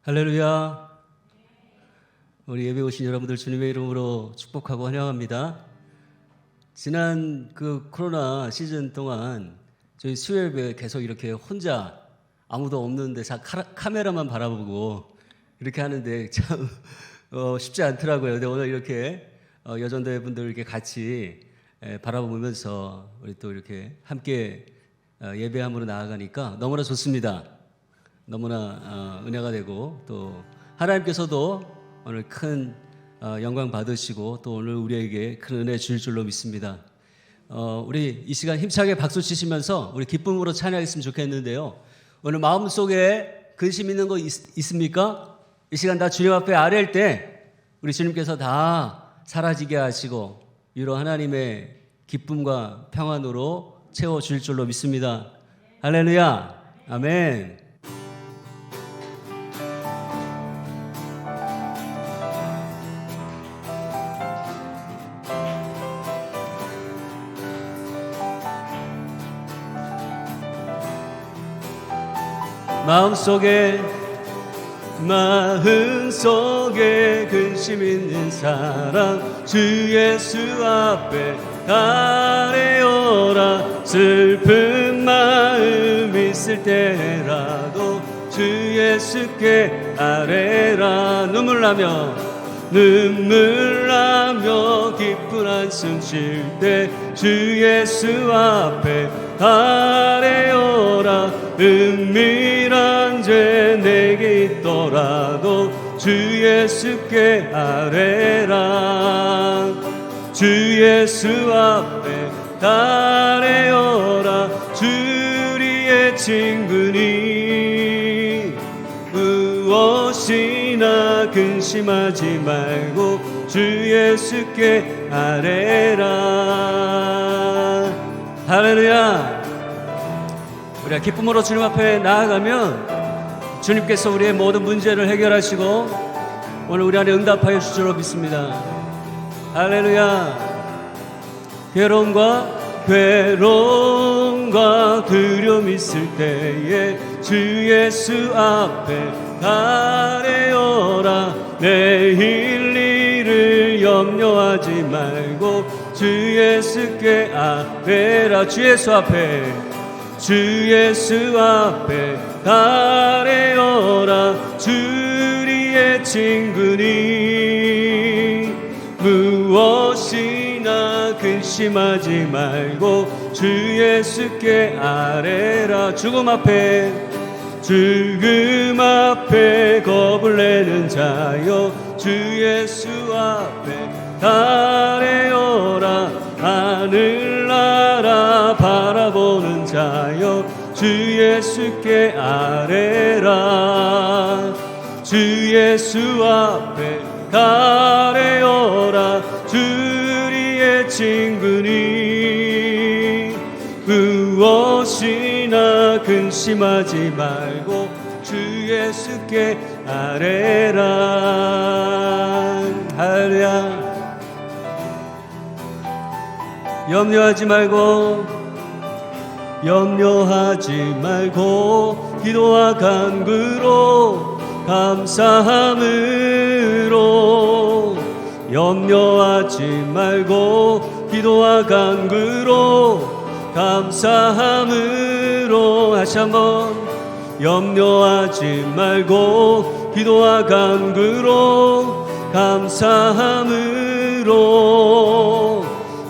할렐루야. 우리 예배 오신 여러분들 주님의 이름으로 축복하고 환영합니다. 지난 그 코로나 시즌 동안 저희 수요예배 계속 이렇게 혼자 아무도 없는 데서 카메라만 바라보고 이렇게 하는데 참 쉽지 않더라고요. 근데 오늘 이렇게 여전대 분들 이렇게 같이 바라보면서 우리 또 이렇게 함께 예배함으로 나아가니까 너무나 좋습니다. 너무나 은혜가 되고 또 하나님께서도 오늘 큰 영광 받으시고 또 오늘 우리에게 큰 은혜 주실 줄로 믿습니다. 우리 이 시간 힘차게 박수 치시면서 우리 기쁨으로 찬양했으면 좋겠는데요. 오늘 마음속에 근심 있는 거 있습니까? 이 시간 다 주님 앞에 아뢰일 때 우리 주님께서 다 사라지게 하시고 위로 하나님의 기쁨과 평안으로 채워주실 줄로 믿습니다. 할렐루야. 아멘. 마음속에 근심 있는 사람 주 예수 앞에 아뢰어라. 슬픈 마음 있을 때라도 주 예수께 아뢰라. 눈물 나며 기쁜 한숨 쉴 때 주 예수 앞에 아뢰어라. 은밀한 죄 내게 있더라도 주 예수께 아뢰라. 주 예수 앞에 아뢰어라. 주리의 친구니 무엇이나 근심하지 말고 주 예수께 아뢰라. 할렐루야. 우리가 기쁨으로 주님 앞에 나아가면 주님께서 우리의 모든 문제를 해결하시고 오늘 우리 안에 응답하여 주실 줄 믿습니다. 할렐루야. 괴로움과 두려움 있을 때에 주 예수 앞에 아뢰어라. 내일 일을 염려하지 말고 주 예수께 아뢰라. 주 예수 앞에 아뢰어라. 주리의 친구니 무엇이나 근심하지 말고 주 예수께 아뢰라. 죽음 앞에 겁을 내는 자여 주 예수 앞에 아뢰어라. 하늘나라 바라보는 자여 주 예수께 아뢰라. 주 예수 앞에 아뢰어라. 주리의 친구니 무엇이나 근심하지 말고 주 예수께 아뢰라. 할렐루야. 염려하지 말고 기도와 간구로 감사함으로. 염려하지 말고 기도와 간구로 감사함으로. 다시 한번. 염려하지 말고 기도와 간구로 감사함으로.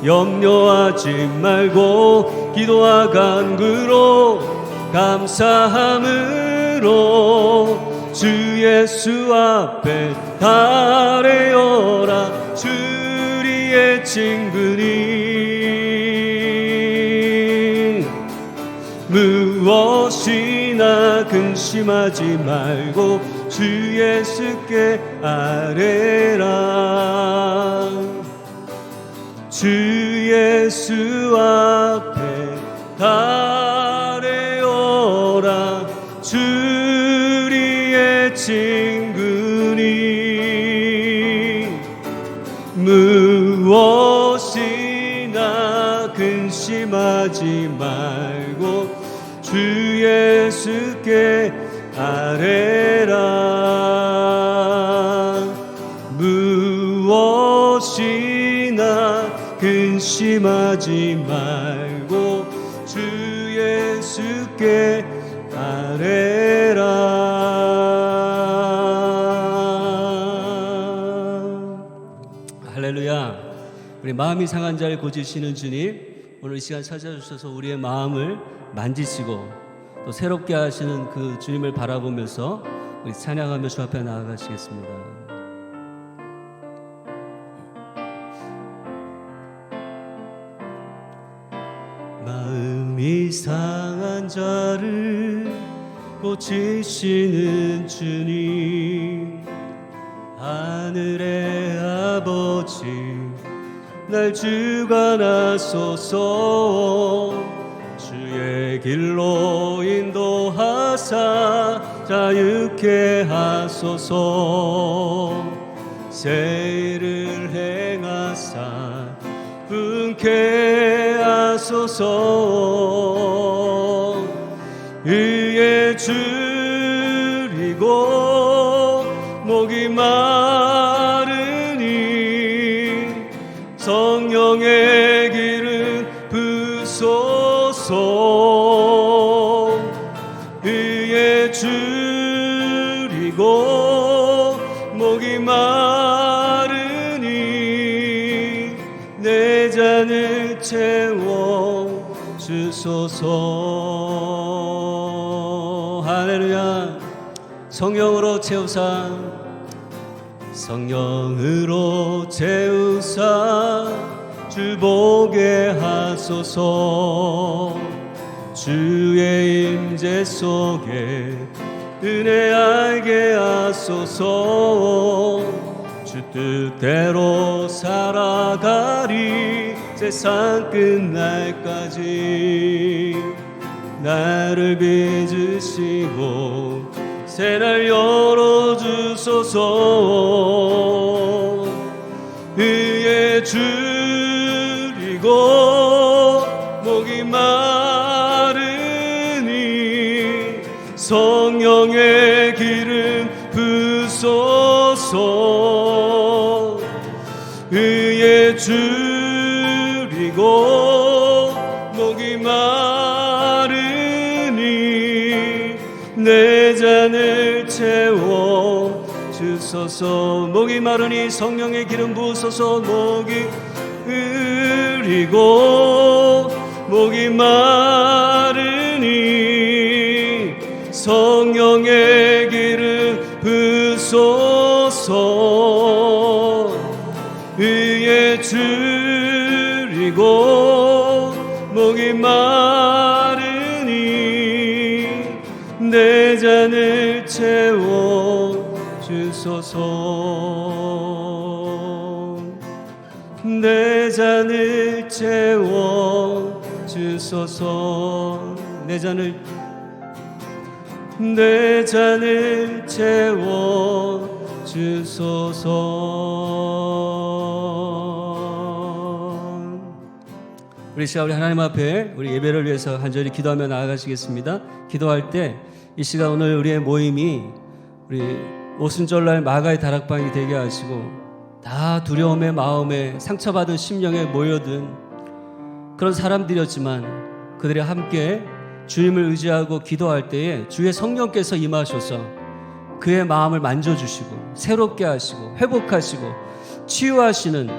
염려하지 말고 기도와 간구로 감사함으로. 주 예수 앞에 아뢰어라. 주리의 친구니 무엇이나 근심하지 말고 주 예수께 아뢰라. 주 예수 앞에 아뢰어라. 주리의 친구니 무엇이나 근심하지 말고 주 예수께 아뢰라. 근심하지 말고 주 예수께 아뢰라. 할렐루야. 우리 마음이 상한 자를 고치시는 주님, 오늘 이 시간 찾아주셔서 우리의 마음을 만지시고 또 새롭게 하시는 그 주님을 바라보면서 우리 찬양하며 주 앞에 나아가시겠습니다. 마음이 상한 자를 고치시는 주님, 하늘의 아버지 날 주관하소서. 주의 길로 인도하사 자유케 하소서. 새 일을 행하사 분케 하소서. 의에 줄이고 목이 마르니 성령의 기름 부소서. 의에 줄이고 목이 마르니 내 잔을 채워 주소서. 할렐루야. 성령으로 채우사, 성령으로 채우사 주 보게 하소서. 주의 임재 속에 은혜 알게 하소서. 주 뜻대로 살아가리 세상 끝날까지. 나를 빚으시고 새날 열어주소서. 의에 줄이고 목이 마르니 성령의 기름 부소서. 의에 줄이고 목이 마르니 내 잔을 채워 주소서. 목이 마르니 성령의 기름 부으소서. 목이 흐리고 목이 마르니 성령의 기름 부소서. 의에 줄이고 목이 마르니 내 잔을 채워 주소서. 내 잔을 채워 주소서. 내 잔을 채워 주소서. 우리 시간 우리 하나님 앞에 우리 예배를 위해서 간절히 기도하며 나아가시겠습니다. 기도할 때 이 시간 오늘 우리의 모임이 우리 오순절날 마가의 다락방이 되게 하시고 다 두려움의 마음에 상처받은 심령에 모여든 그런 사람들이었지만 그들이 함께 주님을 의지하고 기도할 때에 주의 성령께서 임하셔서 그의 마음을 만져주시고 새롭게 하시고 회복하시고 치유하시는,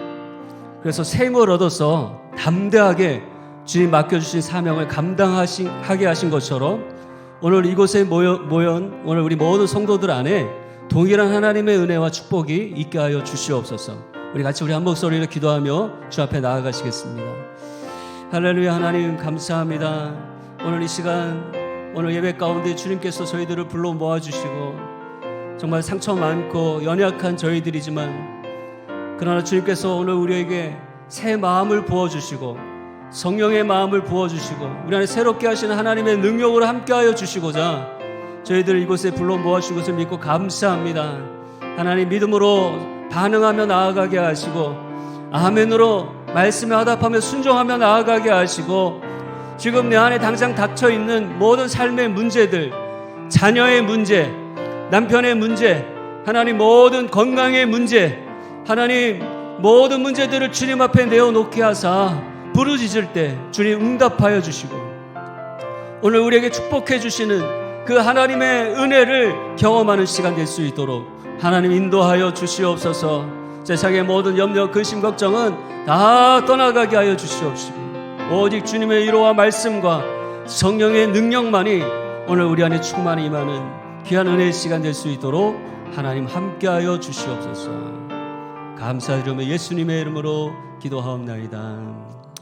그래서 새 힘을 얻어서 담대하게 주님 맡겨주신 사명을 감당하게 하신 것처럼 오늘 이곳에 모연 오늘 우리 모든 성도들 안에 동일한 하나님의 은혜와 축복이 있게 하여 주시옵소서. 우리 같이 우리 한 목소리로 기도하며 주 앞에 나아가시겠습니다. 할렐루야. 하나님 감사합니다. 오늘 이 시간 오늘 예배 가운데 주님께서 저희들을 불러 모아주시고 정말 상처 많고 연약한 저희들이지만 그러나 주님께서 오늘 우리에게 새 마음을 부어주시고 성령의 마음을 부어주시고 우리 안에 새롭게 하시는 하나님의 능력으로 함께하여 주시고자 저희들을 이곳에 불러 모아주신 것을 믿고 감사합니다. 하나님 믿음으로 반응하며 나아가게 하시고 아멘으로 말씀에 화답하며 순종하며 나아가게 하시고 지금 내 안에 당장 닥쳐있는 모든 삶의 문제들, 자녀의 문제, 남편의 문제, 하나님 모든 건강의 문제, 하나님 모든 문제들을 주님 앞에 내어놓게 하사 부르짖을 때 주님 응답하여 주시고 오늘 우리에게 축복해 주시는 그 하나님의 은혜를 경험하는 시간 될 수 있도록 하나님 인도하여 주시옵소서. 세상의 모든 염려, 근심, 걱정은 다 떠나가게 하여 주시옵시고 오직 주님의 위로와 말씀과 성령의 능력만이 오늘 우리 안에 충만히 임하는 귀한 은혜의 시간 될 수 있도록 하나님 함께하여 주시옵소서. 감사드리며 예수님의 이름으로 기도하옵나이다.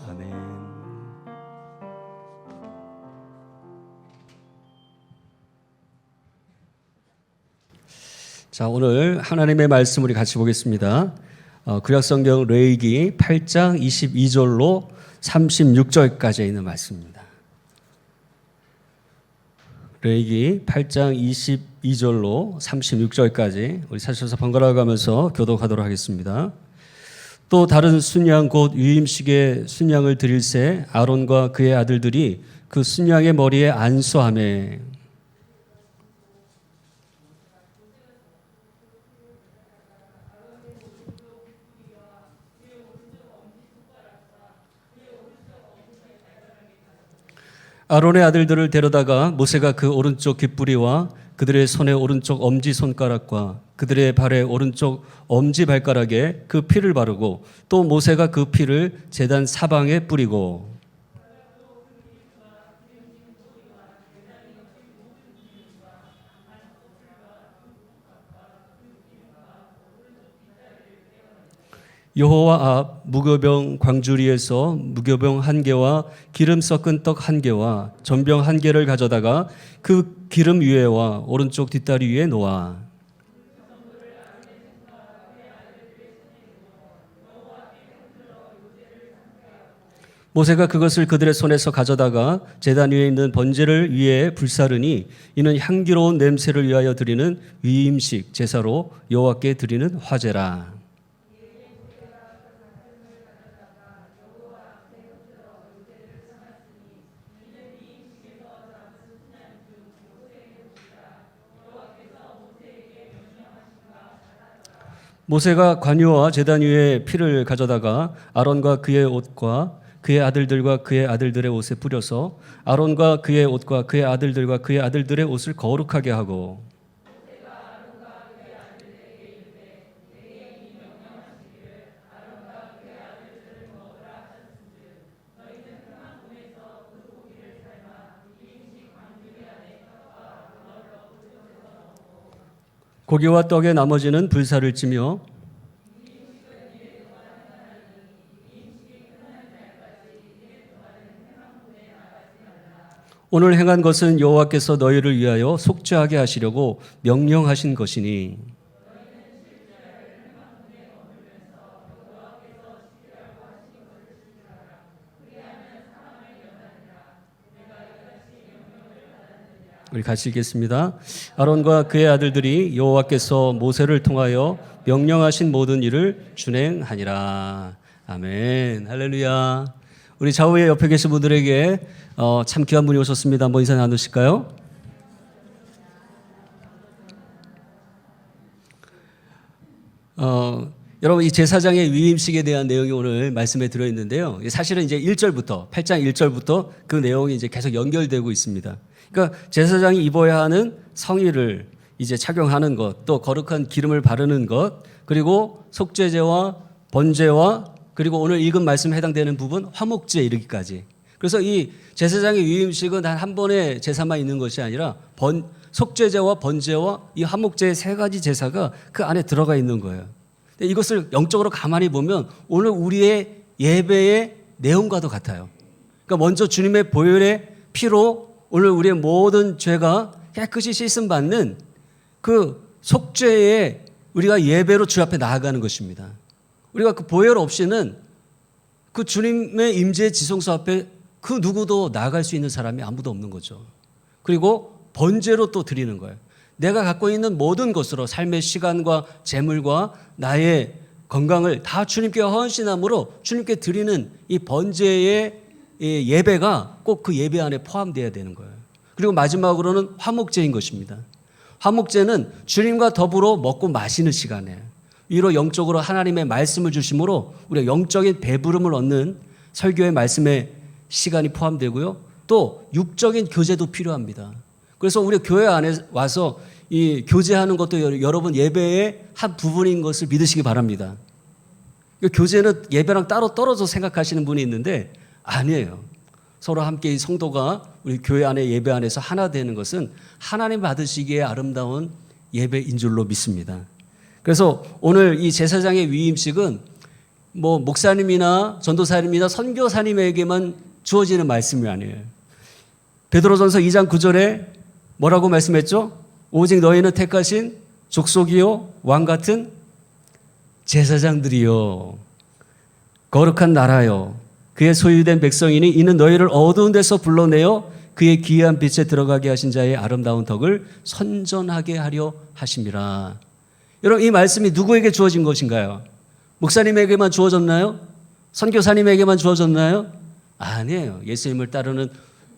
아멘. 자, 오늘 하나님의 말씀 우리 같이 보겠습니다. 구약성경 레위기 8장 22절로 36절까지 있는 말씀입니다. 레위기 8장 22절로 36절까지 우리 사셔서 번갈아 가면서 교독하도록 하겠습니다. 또 다른 순양 곧 유임식의 순양을 드릴새 아론과 그의 아들들이 그 순양의 머리에 안수하매 아론의 아들들을 데려다가 모세가 그 오른쪽 귓부리와 그들의 손의 오른쪽 엄지 손가락과 그들의 발의 오른쪽 엄지 발가락에 그 피를 바르고 또 모세가 그 피를 제단 사방에 뿌리고 여호와 앞 무교병 광주리에서 무교병 1개와 기름 섞은 떡 1개와 전병 1개를 가져다가 그 기름 위에와 오른쪽 뒷다리 위에 놓아 모세가 그것을 그들의 손에서 가져다가 제단 위에 있는 번제를 위에 불사르니 이는 향기로운 냄새를 위하여 드리는 위임식 제사로 여호와께 드리는 화제라. 모세가 관유와 제단 위에 피를 가져다가 아론과 그의 옷과 그의 아들들과 그의 아들들의 옷에 뿌려서 아론과 그의 옷과 그의 아들들과 그의 아들들의 옷을 거룩하게 하고 고기와 떡의 나머지는 불사를 찌며 오늘 행한 것은 여호와께서 너희를 위하여 속죄하게 하시려고 명령하신 것이니 우리 같이 읽겠습니다. 아론과 그의 아들들이 여호와께서 모세를 통하여 명령하신 모든 일을 준행하니라. 아멘. 할렐루야. 우리 좌우에 옆에 계신 분들에게 참 귀한 분이 오셨습니다. 한번 인사 나누실까요? 여러분 이 제사장의 위임식에 대한 내용이 오늘 말씀에 들어있는데요. 사실은 이제 1절부터 8장 1절부터 그 내용이 이제 계속 연결되고 있습니다. 그러니까 제사장이 입어야 하는 성의를 이제 착용하는 것, 또 거룩한 기름을 바르는 것, 그리고 속죄제와 번제와 그리고 오늘 읽은 말씀에 해당되는 부분 화목제에 이르기까지. 그래서 이 제사장의 위임식은 단 한 번의 제사만 있는 것이 아니라 속죄제와 번제와 이 화목제의 3가지 제사가 그 안에 들어가 있는 거예요. 이것을 영적으로 가만히 보면 오늘 우리의 예배의 내용과도 같아요. 그러니까 먼저 주님의 보혈의 피로 오늘 우리의 모든 죄가 깨끗이 씻음 받는 그 속죄에 우리가 예배로 주 앞에 나아가는 것입니다. 우리가 그 보혈 없이는 그 주님의 임재의 지성소 앞에 그 누구도 나아갈 수 있는 사람이 아무도 없는 거죠. 그리고 번제로 또 드리는 거예요. 내가 갖고 있는 모든 것으로 삶의 시간과 재물과 나의 건강을 다 주님께 헌신함으로 주님께 드리는 이 번제의 예배가 꼭 그 예배 안에 포함되어야 되는 거예요. 그리고 마지막으로는 화목제인 것입니다. 화목제는 주님과 더불어 먹고 마시는 시간이에요. 위로 영적으로 하나님의 말씀을 주심으로 우리가 영적인 배부름을 얻는 설교의 말씀의 시간이 포함되고요. 또 육적인 교제도 필요합니다. 그래서 우리 교회 안에 와서 이 교제하는 것도 여러분 예배의 한 부분인 것을 믿으시기 바랍니다. 교제는 예배랑 따로 떨어져 생각하시는 분이 있는데 아니에요. 서로 함께 이 성도가 우리 교회 안에 예배 안에서 하나 되는 것은 하나님 받으시기에 아름다운 예배인 줄로 믿습니다. 그래서 오늘 이 제사장의 위임식은 뭐 목사님이나 전도사님이나 선교사님에게만 주어지는 말씀이 아니에요. 베드로전서 2장 9절에 뭐라고 말씀했죠? 오직 너희는 택하신 족속이요 왕 같은 제사장들이요 거룩한 나라요 그의 소유된 백성이니 이는 너희를 어두운 데서 불러내어 그의 기이한 빛에 들어가게 하신 자의 아름다운 덕을 선전하게 하려 하심이라. 여러분 이 말씀이 누구에게 주어진 것인가요? 목사님에게만 주어졌나요? 선교사님에게만 주어졌나요? 아니에요. 예수님을 따르는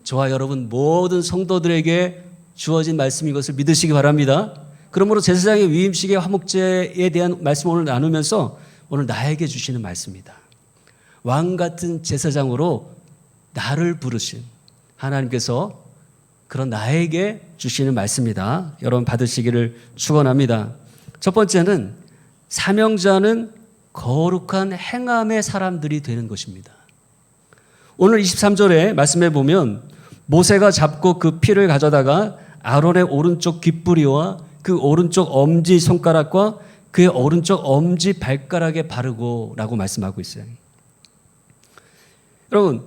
저와 여러분 모든 성도들에게 주어진 말씀인 것을 믿으시기 바랍니다. 그러므로 제사장의 위임식의 화목제에 대한 말씀을 오늘 나누면서 오늘 나에게 주시는 말씀입니다. 왕 같은 제사장으로 나를 부르신 하나님께서 그런 나에게 주시는 말씀입니다. 여러분 받으시기를 축원합니다. 첫 번째는 사명자는 거룩한 행함의 사람들이 되는 것입니다. 오늘 23절에 말씀해 보면 모세가 잡고 그 피를 가져다가 아론의 오른쪽 귓부리와 그 오른쪽 엄지 손가락과 그의 오른쪽 엄지 발가락에 바르고 라고 말씀하고 있어요. 여러분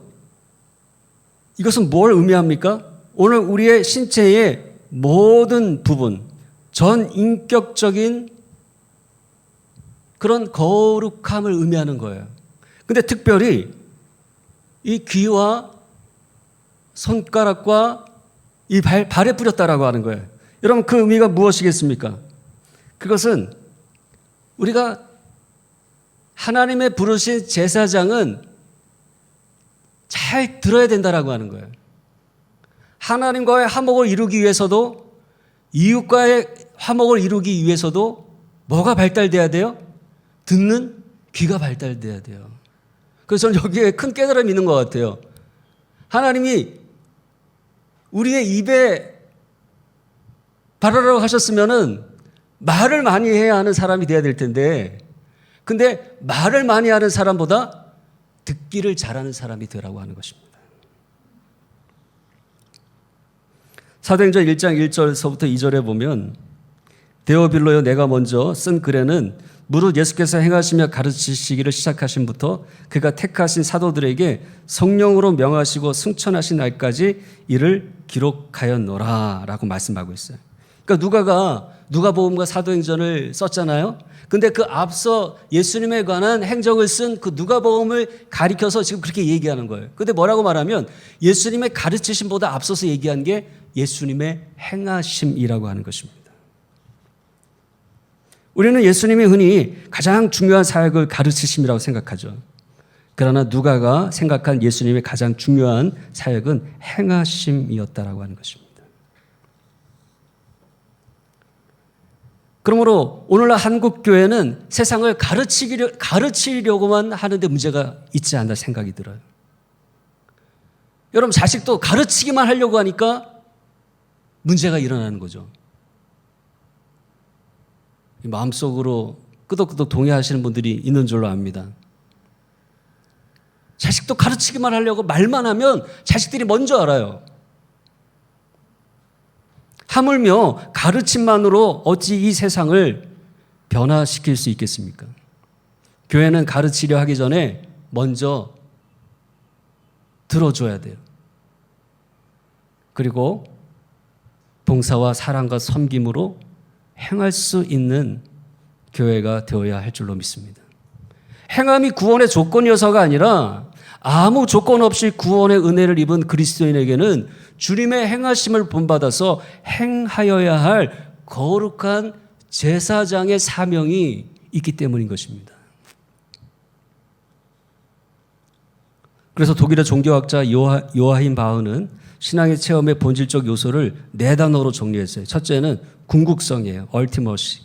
이것은 뭘 의미합니까? 오늘 우리의 신체의 모든 부분 전 인격적인 그런 거룩함을 의미하는 거예요. 근데 특별히 이 귀와 손가락과 이 발에 뿌렸다라고 하는 거예요. 여러분 그 의미가 무엇이겠습니까? 그것은 우리가 하나님의 부르신 제사장은 잘 들어야 된다라고 하는 거예요. 하나님과의 화목을 이루기 위해서도 이웃과의 화목을 이루기 위해서도 뭐가 발달돼야 돼요? 듣는 귀가 발달돼야 돼요. 그래서 저는 여기에 큰 깨달음이 있는 것 같아요. 하나님이 우리의 입에 바라라고 하셨으면은 말을 많이 해야 하는 사람이 돼야 될 텐데, 근데 말을 많이 하는 사람보다 듣기를 잘하는 사람이 되라고 하는 것입니다. 사도행전 1장 1절서부터 2절에 보면 데오빌로여 내가 먼저 쓴 글에는 무릇 예수께서 행하시며 가르치시기를 시작하신부터 그가 택하신 사도들에게 성령으로 명하시고 승천하신 날까지 이를 기록하였노라 라고 말씀하고 있어요. 그러니까 누가복음과 사도행전을 썼잖아요. 근데 그 앞서 예수님에 관한 행적을 쓴 그 누가복음을 가리켜서 지금 그렇게 얘기하는 거예요. 근데 뭐라고 말하면 예수님의 가르치심보다 앞서서 얘기한 게 예수님의 행하심이라고 하는 것입니다. 우리는 예수님이 흔히 가장 중요한 사역을 가르치심이라고 생각하죠. 그러나 누가가 생각한 예수님의 가장 중요한 사역은 행하심이었다라고 하는 것입니다. 그러므로 오늘날 한국 교회는 세상을 가르치려고만 하는데 문제가 있지 않나 생각이 들어요. 여러분 자식도 가르치기만 하려고 하니까 문제가 일어나는 거죠. 마음속으로 끄덕끄덕 동의하시는 분들이 있는 줄로 압니다. 자식도 가르치기만 하려고 말만 하면 자식들이 먼저 알아요. 하물며 가르침만으로 어찌 이 세상을 변화시킬 수 있겠습니까? 교회는 가르치려 하기 전에 먼저 들어줘야 돼요. 그리고 봉사와 사랑과 섬김으로 행할 수 있는 교회가 되어야 할 줄로 믿습니다. 행함이 구원의 조건이어서가 아니라 아무 조건 없이 구원의 은혜를 입은 그리스도인에게는 주님의 행하심을 본받아서 행하여야 할 거룩한 제사장의 사명이 있기 때문인 것입니다. 그래서 독일의 종교학자 요하임 바흐는 신앙의 체험의 본질적 요소를 4단어로 정리했어요. 첫째는 궁극성이에요. 얼티머시.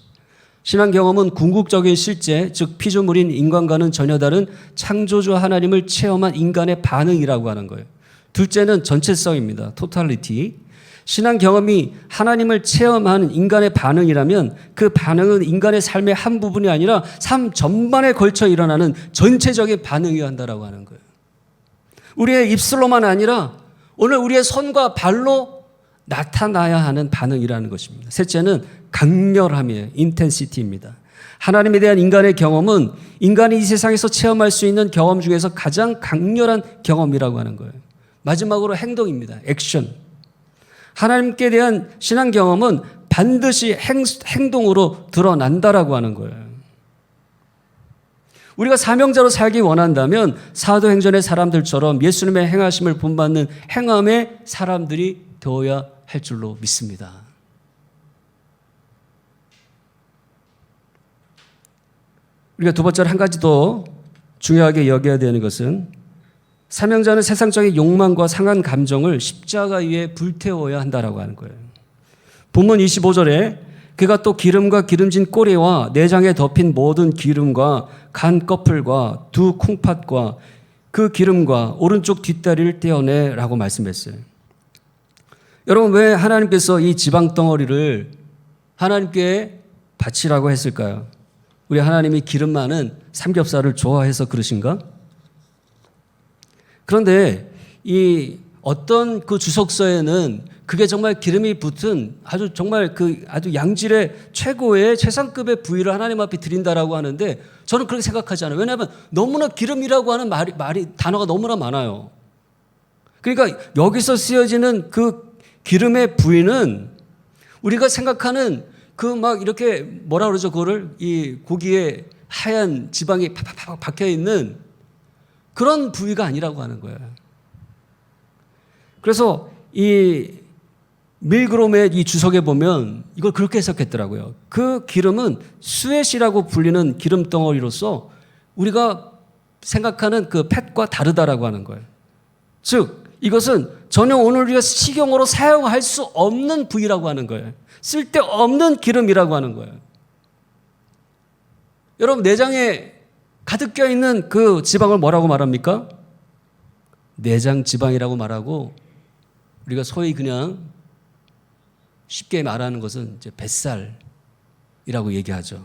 신앙 경험은 궁극적인 실제, 즉 피조물인 인간과는 전혀 다른 창조주 하나님을 체험한 인간의 반응이라고 하는 거예요. 둘째는 전체성입니다. 토탈리티. 신앙 경험이 하나님을 체험한 인간의 반응이라면 그 반응은 인간의 삶의 한 부분이 아니라 삶 전반에 걸쳐 일어나는 전체적인 반응이어야 한다고 하는 거예요. 우리의 입술로만 아니라 오늘 우리의 손과 발로 나타나야 하는 반응이라는 것입니다. 셋째는 강렬함이에요. 인텐시티입니다. 하나님에 대한 인간의 경험은 인간이 이 세상에서 체험할 수 있는 경험 중에서 가장 강렬한 경험이라고 하는 거예요. 마지막으로 행동입니다. 액션. 하나님께 대한 신앙 경험은 반드시 행동으로 드러난다라고 하는 거예요. 우리가 사명자로 살기 원한다면 사도행전의 사람들처럼 예수님의 행하심을 본받는 행함의 사람들이 되어야 할 줄로 믿습니다. 우리가 두 번째로 한 가지 더 중요하게 여겨야 되는 것은 사명자는 세상적인 욕망과 상한 감정을 십자가 위에 불태워야 한다라고 하는 거예요. 본문 25절에 그가 또 기름과 기름진 꼬리와 내장에 덮인 모든 기름과 간 꺼풀과 두 콩팥과 그 기름과 오른쪽 뒷다리를 떼어내라고 말씀했어요. 여러분, 왜 하나님께서 이 지방 덩어리를 하나님께 바치라고 했을까요? 우리 하나님이 기름 많은 삼겹살을 좋아해서 그러신가? 그런데 이 어떤 그 주석서에는 그게 정말 기름이 붙은 아주 정말 그 아주 양질의 최고의 최상급의 부위를 하나님 앞에 드린다라고 하는데 저는 그렇게 생각하지 않아요. 왜냐하면 너무나 기름이라고 하는 단어가 너무나 많아요. 그러니까 여기서 쓰여지는 그 기름의 부위는 우리가 생각하는 그 막 이렇게 뭐라 그러죠? 그거를 이 고기에 하얀 지방이 팍팍팍 박혀 있는 그런 부위가 아니라고 하는 거예요. 그래서 이 밀그롬의 이 주석에 보면 이걸 그렇게 해석했더라고요. 그 기름은 스웨시라고 불리는 기름 덩어리로서 우리가 생각하는 그 팻과 다르다라고 하는 거예요. 즉 이것은 전혀 오늘 우리가 식용으로 사용할 수 없는 부위라고 하는 거예요. 쓸데없는 기름이라고 하는 거예요. 여러분, 내장에 가득 껴있는 그 지방을 뭐라고 말합니까? 내장 지방이라고 말하고 우리가 소위 그냥 쉽게 말하는 것은 이제 뱃살이라고 얘기하죠.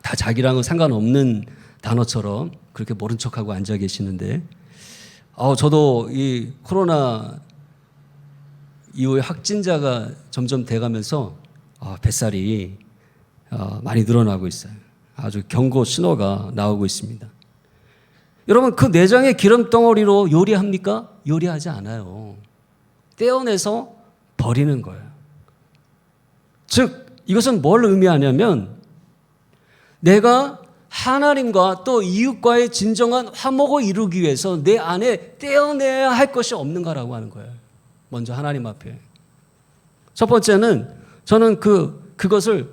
다 자기랑은 상관없는 단어처럼 그렇게 모른 척하고 앉아 계시는데 저도 이 코로나 이후에 확진자가 점점 돼가면서 뱃살이 많이 늘어나고 있어요. 아주 경고 신호가 나오고 있습니다. 여러분, 그 내장의 기름 덩어리로 요리합니까? 요리하지 않아요. 떼어내서 버리는 거예요. 즉 이것은 뭘 의미하냐면 내가 하나님과 또 이웃과의 진정한 화목을 이루기 위해서 내 안에 떼어내야 할 것이 없는가라고 하는 거예요. 먼저 하나님 앞에. 첫 번째는 저는 그것을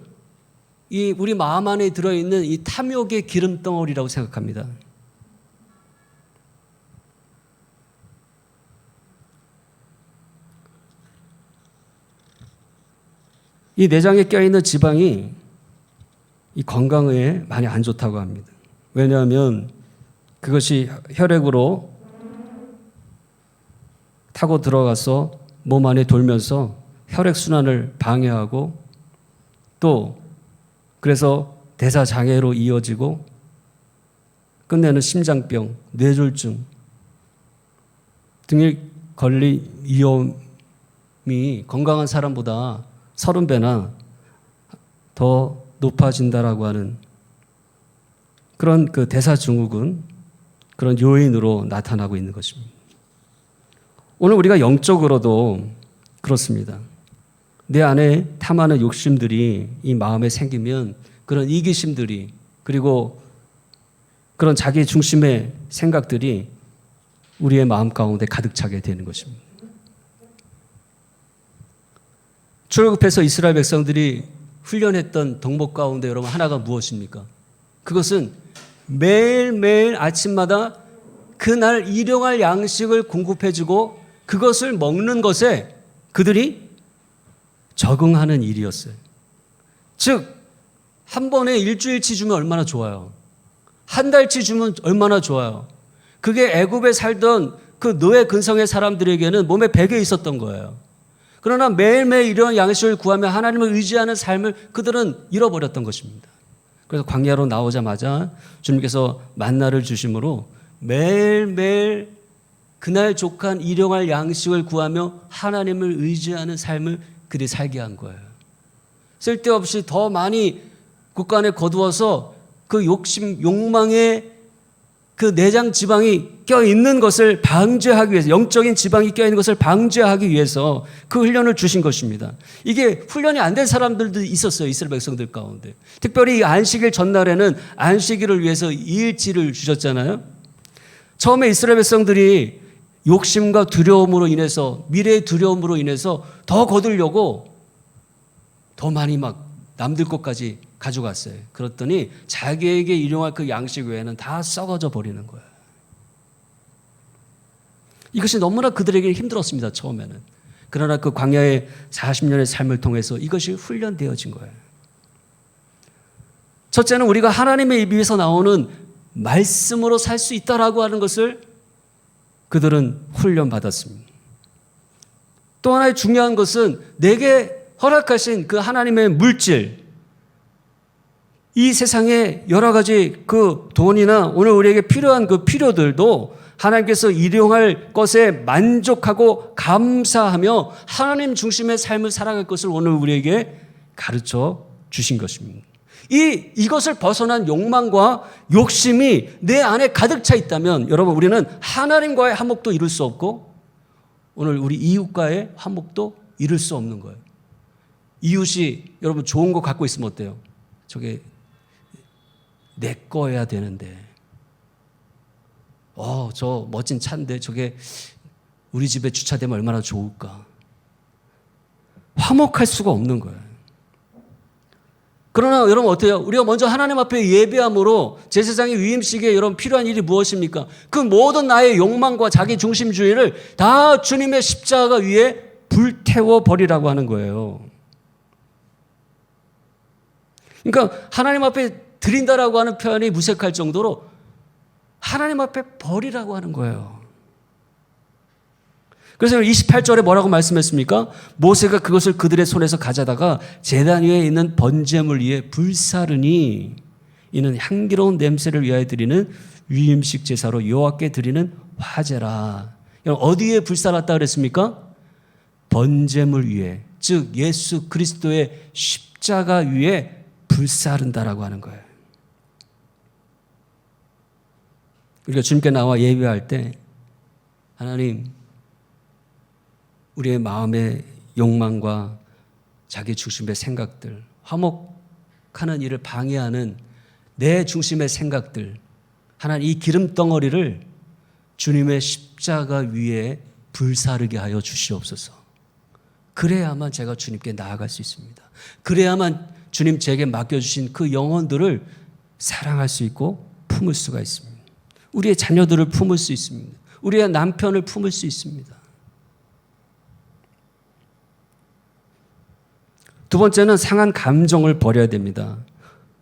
이 우리 마음 안에 들어있는 이 탐욕의 기름 덩어리라고 생각합니다. 이 내장에 껴있는 지방이 이 건강에 많이 안 좋다고 합니다. 왜냐하면 그것이 혈액으로 타고 들어가서 몸 안에 돌면서 혈액순환을 방해하고 또 그래서 대사장애로 이어지고 끝내는 심장병, 뇌졸중 등에 걸릴 위험이 건강한 사람보다 30배나 더 높아진다라고 하는 그런 그 대사증후군 그런 요인으로 나타나고 있는 것입니다. 오늘 우리가 영적으로도 그렇습니다. 내 안에 탐하는 욕심들이 이 마음에 생기면 그런 이기심들이 그리고 그런 자기 중심의 생각들이 우리의 마음 가운데 가득 차게 되는 것입니다. 출애굽해서 이스라엘 백성들이 훈련했던 덕목 가운데 여러분 하나가 무엇입니까? 그것은 매일매일 아침마다 그날 일용할 양식을 공급해주고 그것을 먹는 것에 그들이 적응하는 일이었어요. 즉 한 번에 일주일치 주면 얼마나 좋아요. 한 달치 주면 얼마나 좋아요. 그게 애굽에 살던 그 노예 근성의 사람들에게는 몸에 배겨 있었던 거예요. 그러나 매일매일 이런 양식을 구하며 하나님을 의지하는 삶을 그들은 잃어버렸던 것입니다. 그래서 광야로 나오자마자 주님께서 만나를 주심으로 매일매일 그날 족한 일용할 양식을 구하며 하나님을 의지하는 삶을 그들이 살게 한 거예요. 쓸데없이 더 많이 국간에 거두어서 그 욕망의 그 내장 지방이 껴있는 것을 방지하기 위해서, 영적인 지방이 껴있는 것을 방지하기 위해서 그 훈련을 주신 것입니다. 이게 훈련이 안 된 사람들도 있었어요. 이스라엘 백성들 가운데. 특별히 안식일 전날에는 안식일을 위해서 2일치를 주셨잖아요. 처음에 이스라엘 백성들이 욕심과 두려움으로 인해서, 미래의 두려움으로 인해서 더 거두려고 더 많이 막 남들 것까지 가져갔어요. 그랬더니 자기에게 일용할 그 양식 외에는 다 썩어져 버리는 거예요. 이것이 너무나 그들에게 힘들었습니다. 처음에는. 그러나 그 광야의 40년의 삶을 통해서 이것이 훈련되어진 거예요. 첫째는 우리가 하나님의 입에서 나오는 말씀으로 살 수 있다라고 하는 것을 그들은 훈련받았습니다. 또 하나의 중요한 것은 내게 허락하신 그 하나님의 물질, 이 세상에 여러 가지 그 돈이나 오늘 우리에게 필요한 그 필요들도 하나님께서 일용할 것에 만족하고 감사하며 하나님 중심의 삶을 살아갈 것을 오늘 우리에게 가르쳐 주신 것입니다. 이것을 벗어난 욕망과 욕심이 내 안에 가득 차 있다면 여러분 우리는 하나님과의 화목도 이룰 수 없고 오늘 우리 이웃과의 화목도 이룰 수 없는 거예요. 이웃이 여러분 좋은 거 갖고 있으면 어때요? 저게 내 거여야 되는데 저 멋진 차인데 저게 우리 집에 주차되면 얼마나 좋을까. 화목할 수가 없는 거예요. 그러나 여러분 어때요? 우리가 먼저 하나님 앞에 예배함으로 제사장의 위임식에 여러분 필요한 일이 무엇입니까? 그 모든 나의 욕망과 자기 중심주의를 다 주님의 십자가 위에 불태워 버리라고 하는 거예요. 그러니까 하나님 앞에 드린다라고 하는 표현이 무색할 정도로 하나님 앞에 버리라고 하는 거예요. 그래서 28절에 뭐라고 말씀했습니까? 모세가 그것을 그들의 손에서 가져다가 제단 위에 있는 번제물 위에 불사르니 이는 향기로운 냄새를 위하여 드리는 위임식 제사로 여호와께 드리는 화제라. 어디에 불살았다 그랬습니까? 번제물 위에, 즉 예수 그리스도의 십자가 위에 불사른다라고 하는 거예요. 우리가 주님께 나와 예배할 때 하나님 우리의 마음의 욕망과 자기 중심의 생각들, 화목하는 일을 방해하는 내 중심의 생각들, 하나님 이 기름덩어리를 주님의 십자가 위에 불사르게 하여 주시옵소서. 그래야만 제가 주님께 나아갈 수 있습니다. 그래야만 주님 제게 맡겨주신 그 영혼들을 사랑할 수 있고 품을 수가 있습니다. 우리의 자녀들을 품을 수 있습니다. 우리의 남편을 품을 수 있습니다. 두 번째는 상한 감정을 버려야 됩니다.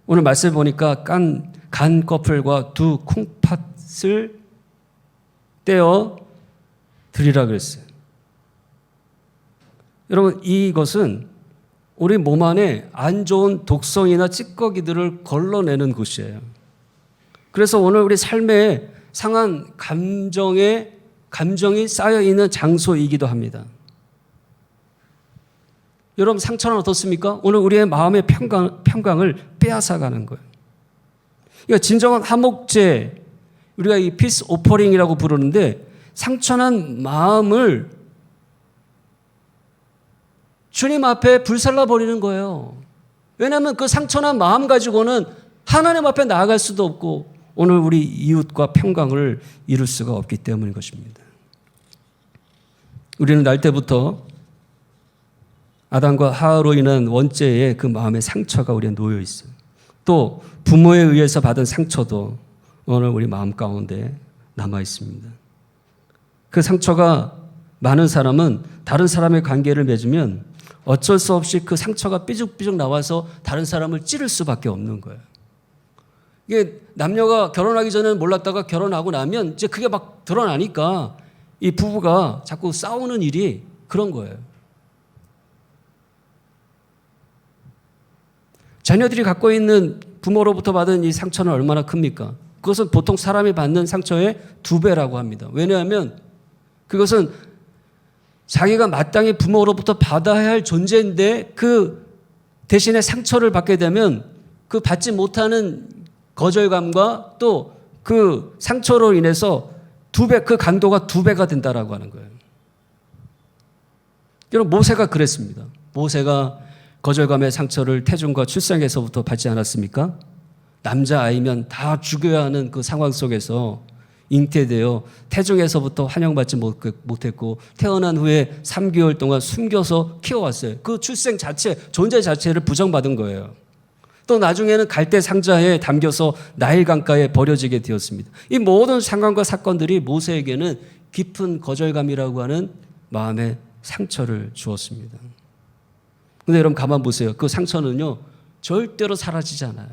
오늘 말씀 보니까 간 커플과 두 콩팥을 떼어 드리라 그랬어요. 여러분 이것은 우리 몸 안에 안 좋은 독성이나 찌꺼기들을 걸러내는 곳이에요. 그래서 오늘 우리 삶에 상한 감정이 쌓여있는 장소이기도 합니다. 여러분 상처는 어떻습니까? 오늘 우리의 마음의 평강을 빼앗아가는 거예요. 그러니까 진정한 화목제, 우리가 이 피스 오퍼링이라고 부르는데 상처난 마음을 주님 앞에 불살라 버리는 거예요. 왜냐하면 그 상처난 마음 가지고는 하나님 앞에 나아갈 수도 없고 오늘 우리 이웃과 평강을 이룰 수가 없기 때문인 것입니다. 우리는 날 때부터 아담과 하와로 인한 원죄의 그 마음의 상처가 우리에 놓여 있어요. 또 부모에 의해서 받은 상처도 오늘 우리 마음 가운데 남아 있습니다. 그 상처가 많은 사람은 다른 사람의 관계를 맺으면 어쩔 수 없이 그 상처가 삐죽삐죽 나와서 다른 사람을 찌를 수밖에 없는 거예요. 이게 남녀가 결혼하기 전에는 몰랐다가 결혼하고 나면 이제 그게 막 드러나니까 이 부부가 자꾸 싸우는 일이 그런 거예요. 자녀들이 갖고 있는 부모로부터 받은 이 상처는 얼마나 큽니까? 그것은 보통 사람이 받는 상처의 2배라고 합니다. 왜냐하면 그것은 자기가 마땅히 부모로부터 받아야 할 존재인데 그 대신에 상처를 받게 되면 그 받지 못하는 거절감과 또 그 상처로 인해서 2배, 그 강도가 2배가 된다라고 하는 거예요. 여러분, 모세가 그랬습니다. 모세가 거절감의 상처를 태중과 출생에서부터 받지 않았습니까? 남자아이면 다 죽여야 하는 그 상황 속에서 잉태되어 태중에서부터 환영받지 못했고 태어난 후에 3개월 동안 숨겨서 키워왔어요. 그 출생 자체, 존재 자체를 부정받은 거예요. 또 나중에는 갈대 상자에 담겨서 나일 강가에 버려지게 되었습니다. 이 모든 상황과 사건들이 모세에게는 깊은 거절감이라고 하는 마음의 상처를 주었습니다. 근데 여러분 가만 보세요. 그 상처는요 절대로 사라지지 않아요.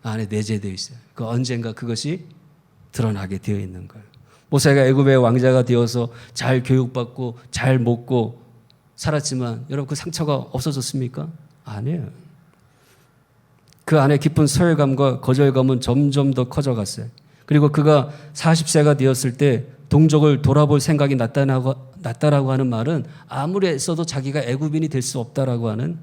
안에 내재되어 있어요. 그 언젠가 그것이 드러나게 되어 있는 거예요. 모세가 애굽의 왕자가 되어서 잘 교육받고 잘 먹고 살았지만 여러분 그 상처가 없어졌습니까? 아니에요. 그 안에 깊은 서열감과 거절감은 점점 더 커져갔어요. 그리고 그가 40세가 되었을 때 동족을 돌아볼 생각이 났다라고 하는 말은 아무리 애써도 자기가 애굽인이 될 수 없다라고 하는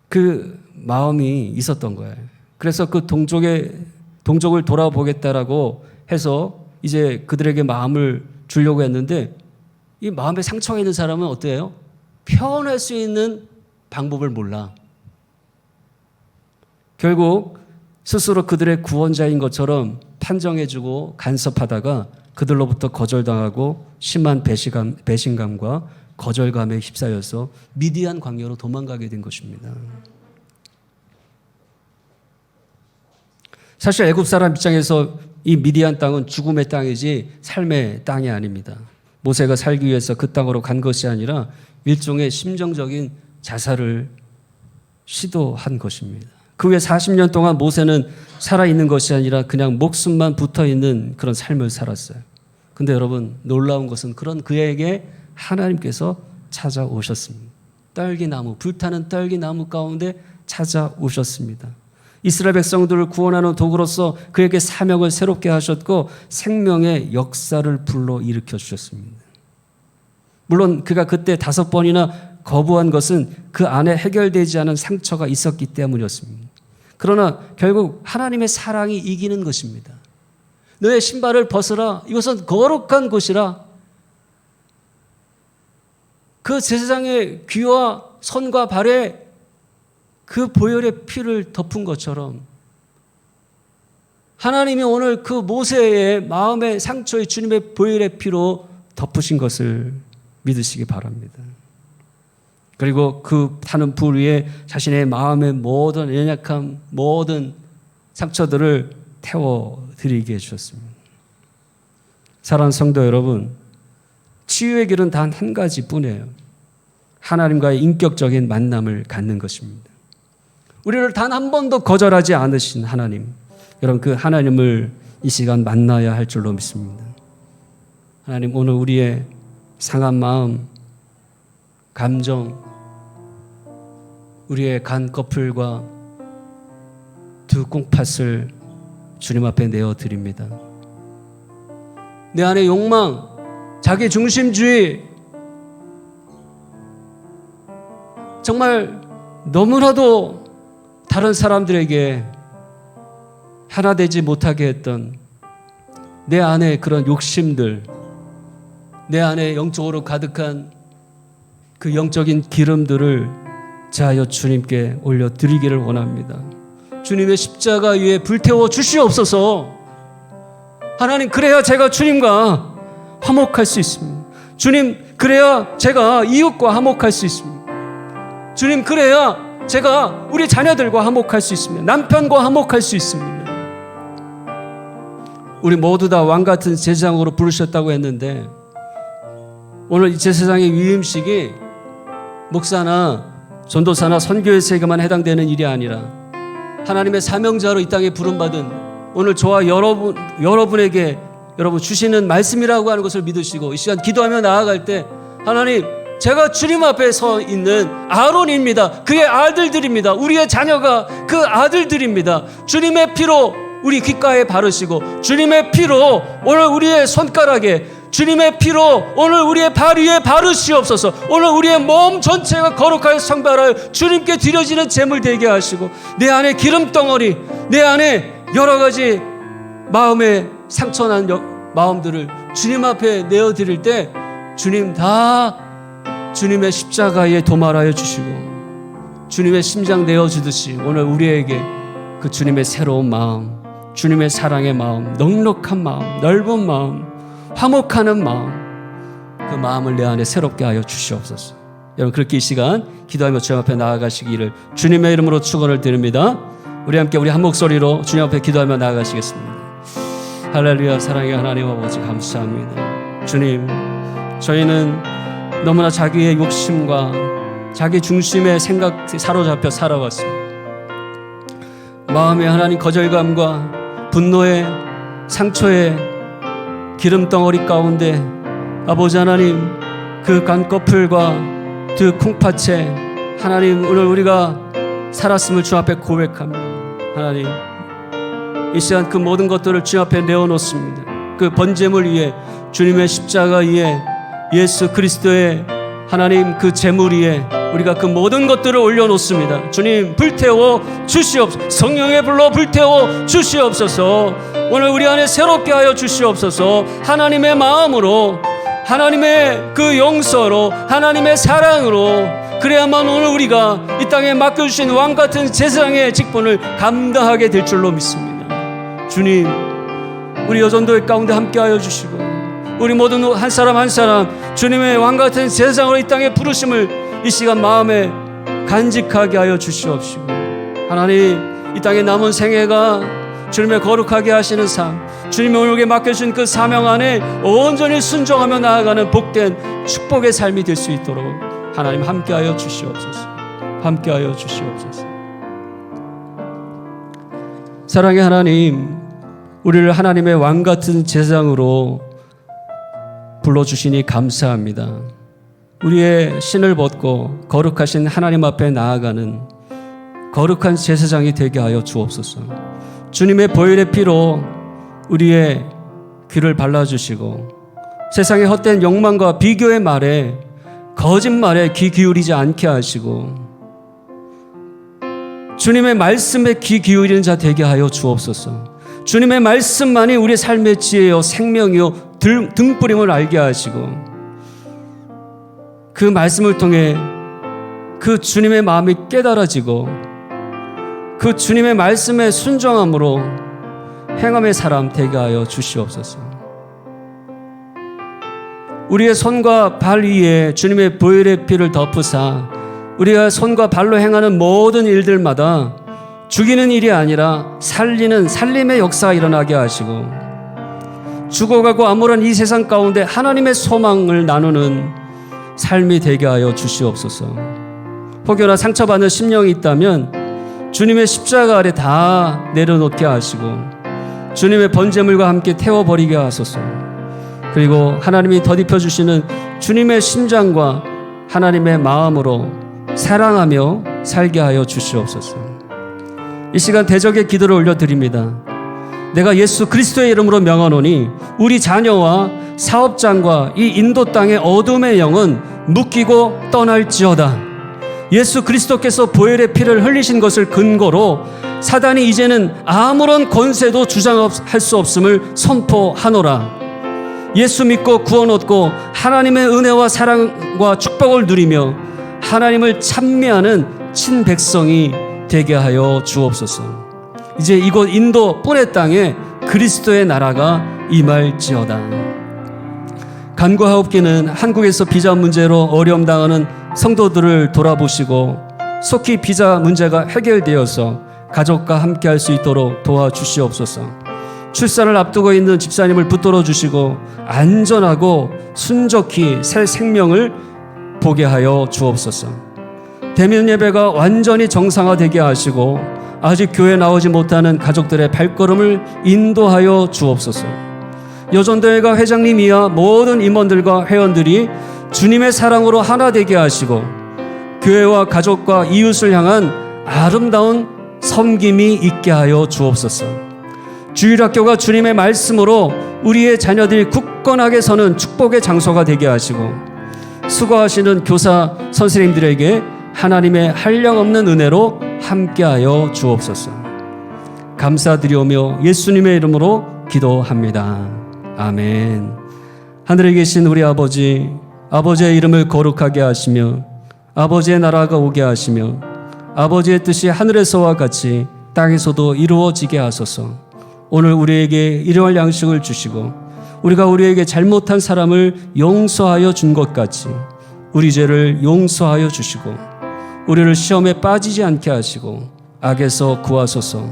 그 마음이 있었던 거예요. 그래서 그 동족을 돌아보겠다라고 해서 이제 그들에게 마음을 주려고 했는데 이 마음에 상처가 있는 사람은 어때요? 표현할 수 있는 방법을 몰라. 결국 스스로 그들의 구원자인 것처럼 판정해주고 간섭하다가 그들로부터 거절당하고 심한 배신감과 거절감에 휩싸여서 미디안 광야로 도망가게 된 것입니다. 사실 애굽 사람 입장에서 이 미디안 땅은 죽음의 땅이지 삶의 땅이 아닙니다. 모세가 살기 위해서 그 땅으로 간 것이 아니라 일종의 심정적인 자살을 시도한 것입니다. 그 후에 40년 동안 모세는 살아있는 것이 아니라 그냥 목숨만 붙어있는 그런 삶을 살았어요. 근데 여러분 놀라운 것은 그런 그에게 하나님께서 찾아오셨습니다. 떨기나무, 불타는 떨기나무 가운데 찾아오셨습니다. 이스라엘 백성들을 구원하는 도구로서 그에게 사명을 새롭게 하셨고 생명의 역사를 불러일으켜 주셨습니다. 물론 그가 그때 5번이나 거부한 것은 그 안에 해결되지 않은 상처가 있었기 때문이었습니다. 그러나 결국 하나님의 사랑이 이기는 것입니다. 너의 신발을 벗으라. 이것은 거룩한 곳이라. 그 제사장의 귀와 손과 발에 그 보혈의 피를 덮은 것처럼 하나님이 오늘 그 모세의 마음의 상처의 주님의 보혈의 피로 덮으신 것을 믿으시기 바랍니다. 그리고 그 타는 불 위에 자신의 마음의 모든 연약함, 모든 상처들을 태워드리게 해주셨습니다. 사랑하는 성도 여러분, 치유의 길은 단 한 가지뿐이에요. 하나님과의 인격적인 만남을 갖는 것입니다. 우리를 단 한 번도 거절하지 않으신 하나님, 여러분 그 하나님을 이 시간 만나야 할 줄로 믿습니다. 하나님, 오늘 우리의 상한 마음, 감정, 우리의 간 꺼풀과 두 꽁팥을 주님 앞에 내어드립니다. 내 안의 욕망, 자기 중심주의, 정말 너무나도 다른 사람들에게 하나 되지 못하게 했던 내 안의 그런 욕심들, 내 안에 영적으로 가득한 그 영적인 기름들을 자하여 주님께 올려드리기를 원합니다. 주님의 십자가 위에 불태워 주시옵소서. 하나님, 그래야 제가 주님과 화목할 수 있습니다. 주님, 그래야 제가 이웃과 화목할 수 있습니다. 주님, 그래야 제가 우리 자녀들과 화목할 수 있습니다. 남편과 화목할 수 있습니다. 우리 모두 다 왕같은 제사장으로 부르셨다고 했는데 오늘 이 제사장의 위임식이 목사나 전도사나 선교사에게만 해당되는 일이 아니라 하나님의 사명자로 이 땅에 부름받은 오늘 저와 여러분에게 여러분 주시는 말씀이라고 하는 것을 믿으시고 이 시간 기도하며 나아갈 때 하나님, 제가 주님 앞에 서 있는 아론입니다. 그의 아들들입니다. 우리의 자녀가 그 아들들입니다. 주님의 피로 우리 귓가에 바르시고 주님의 피로 오늘 우리의 손가락에, 주님의 피로 오늘 우리의 발 위에 바르시옵소서. 오늘 우리의 몸 전체가 거룩하여 성발하여 주님께 드려지는 제물 되게 하시고 내 안에 기름덩어리, 내 안에 여러 가지 마음에 상처난 마음들을 주님 앞에 내어드릴 때 주님 다 주님의 십자가에 도말하여 주시고 주님의 심장 내어주듯이 오늘 우리에게 그 주님의 새로운 마음, 주님의 사랑의 마음, 넉넉한 마음, 넓은 마음, 화목하는 마음, 그 마음을 내 안에 새롭게 하여 주시옵소서. 여러분 그렇게 이 시간 기도하며 주님 앞에 나아가시기를 주님의 이름으로 축원을 드립니다. 우리 함께 우리 한 목소리로 주님 앞에 기도하며 나아가시겠습니다. 할렐루야. 사랑의 하나님 아버지 감사합니다. 주님, 저희는 너무나 자기의 욕심과 자기 중심의 생각에 사로잡혀 살아왔습니다. 마음의 하나님 거절감과 분노의 상처의 기름덩어리 가운데 아버지 하나님 그 간꺼풀과 그 콩팥에 하나님 오늘 우리가 살았음을 주 앞에 고백합니다. 하나님 이 시간 그 모든 것들을 주 앞에 내어놓습니다. 그 번제물 위에 주님의 십자가 위에 예수 그리스도의 하나님 그 제물 위에 우리가 그 모든 것들을 올려놓습니다. 주님 불태워 주시옵소서. 성령의 불로 불태워 주시옵소서. 오늘 우리 안에 새롭게 하여 주시옵소서. 하나님의 마음으로, 하나님의 그 용서로, 하나님의 사랑으로, 그래야만 오늘 우리가 이 땅에 맡겨주신 왕같은 제사장의 직분을 감당하게 될 줄로 믿습니다. 주님, 우리 여전도의 가운데 함께하여 주시고 우리 모든 한 사람 한 사람 주님의 왕같은 제사장으로 이 땅에 부르심을 이 시간 마음에 간직하게 하여 주시옵시고 하나님 이 땅에 남은 생애가 주님의 거룩하게 하시는 삶, 주님이 오늘에게 맡겨주신 그 사명 안에 온전히 순종하며 나아가는 복된 축복의 삶이 될 수 있도록 하나님 함께하여 주시옵소서. 함께하여 주시옵소서. 사랑의 하나님, 우리를 하나님의 왕같은 제사장으로 불러주시니 감사합니다. 우리의 신을 벗고 거룩하신 하나님 앞에 나아가는 거룩한 제사장이 되게 하여 주옵소서. 주님의 보혈의 피로 우리의 귀를 발라주시고 세상의 헛된 욕망과 비교의 말에, 거짓말에 귀 기울이지 않게 하시고 주님의 말씀에 귀 기울이는 자 되게 하여 주옵소서. 주님의 말씀만이 우리의 삶의 지혜요 생명이요 등불임을 알게 하시고 그 말씀을 통해 그 주님의 마음이 깨달아지고 그 주님의 말씀에 순종함으로 행함의 사람 되게 하여 주시옵소서. 우리의 손과 발 위에 주님의 보혈의 피를 덮으사 우리가 손과 발로 행하는 모든 일들마다 죽이는 일이 아니라 살리는 살림의 역사가 일어나게 하시고 죽어가고 암울한 이 세상 가운데 하나님의 소망을 나누는 삶이 되게 하여 주시옵소서. 혹여나 상처받는 심령이 있다면 주님의 십자가 아래 다 내려놓게 하시고 주님의 번제물과 함께 태워버리게 하소서. 그리고 하나님이 덧입혀 주시는 주님의 심장과 하나님의 마음으로 사랑하며 살게 하여 주시옵소서. 이 시간 대적의 기도를 올려드립니다. 내가 예수 그리스도의 이름으로 명하노니 우리 자녀와 사업장과 이 인도 땅의 어둠의 영은 묶이고 떠날지어다. 예수 그리스도께서 보혈의 피를 흘리신 것을 근거로 사단이 이제는 아무런 권세도 주장할 수 없음을 선포하노라. 예수 믿고 구원 얻고 하나님의 은혜와 사랑과 축복을 누리며 하나님을 찬미하는 친백성이 되게 하여 주옵소서. 이제 이곳 인도 뿐의 땅에 그리스도의 나라가 임할지어다. 간구하옵기는 한국에서 비자 문제로 어려움 당하는 성도들을 돌아보시고 속히 비자 문제가 해결되어서 가족과 함께할 수 있도록 도와주시옵소서. 출산을 앞두고 있는 집사님을 붙들어 주시고 안전하고 순적히 새 생명을 보게 하여 주옵소서. 대면 예배가 완전히 정상화되게 하시고 아직 교회 나오지 못하는 가족들의 발걸음을 인도하여 주옵소서. 여전대회가 회장님 이하 모든 임원들과 회원들이 주님의 사랑으로 하나 되게 하시고 교회와 가족과 이웃을 향한 아름다운 섬김이 있게 하여 주옵소서. 주일학교가 주님의 말씀으로 우리의 자녀들이 굳건하게 서는 축복의 장소가 되게 하시고 수고하시는 교사 선생님들에게 하나님의 한량없는 은혜로 함께하여 주옵소서. 감사드리오며 예수님의 이름으로 기도합니다. 아멘. 하늘에 계신 우리 아버지, 아버지의 이름을 거룩하게 하시며 아버지의 나라가 오게 하시며 아버지의 뜻이 하늘에서와 같이 땅에서도 이루어지게 하소서. 오늘 우리에게 일용할 양식을 주시고 우리가 우리에게 잘못한 사람을 용서하여 준 것 같이 우리 죄를 용서하여 주시고 우리를 시험에 빠지지 않게 하시고 악에서 구하소서.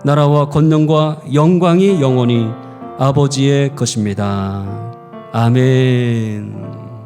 나라와 권능과 영광이 영원히 아버지의 것입니다. 아멘.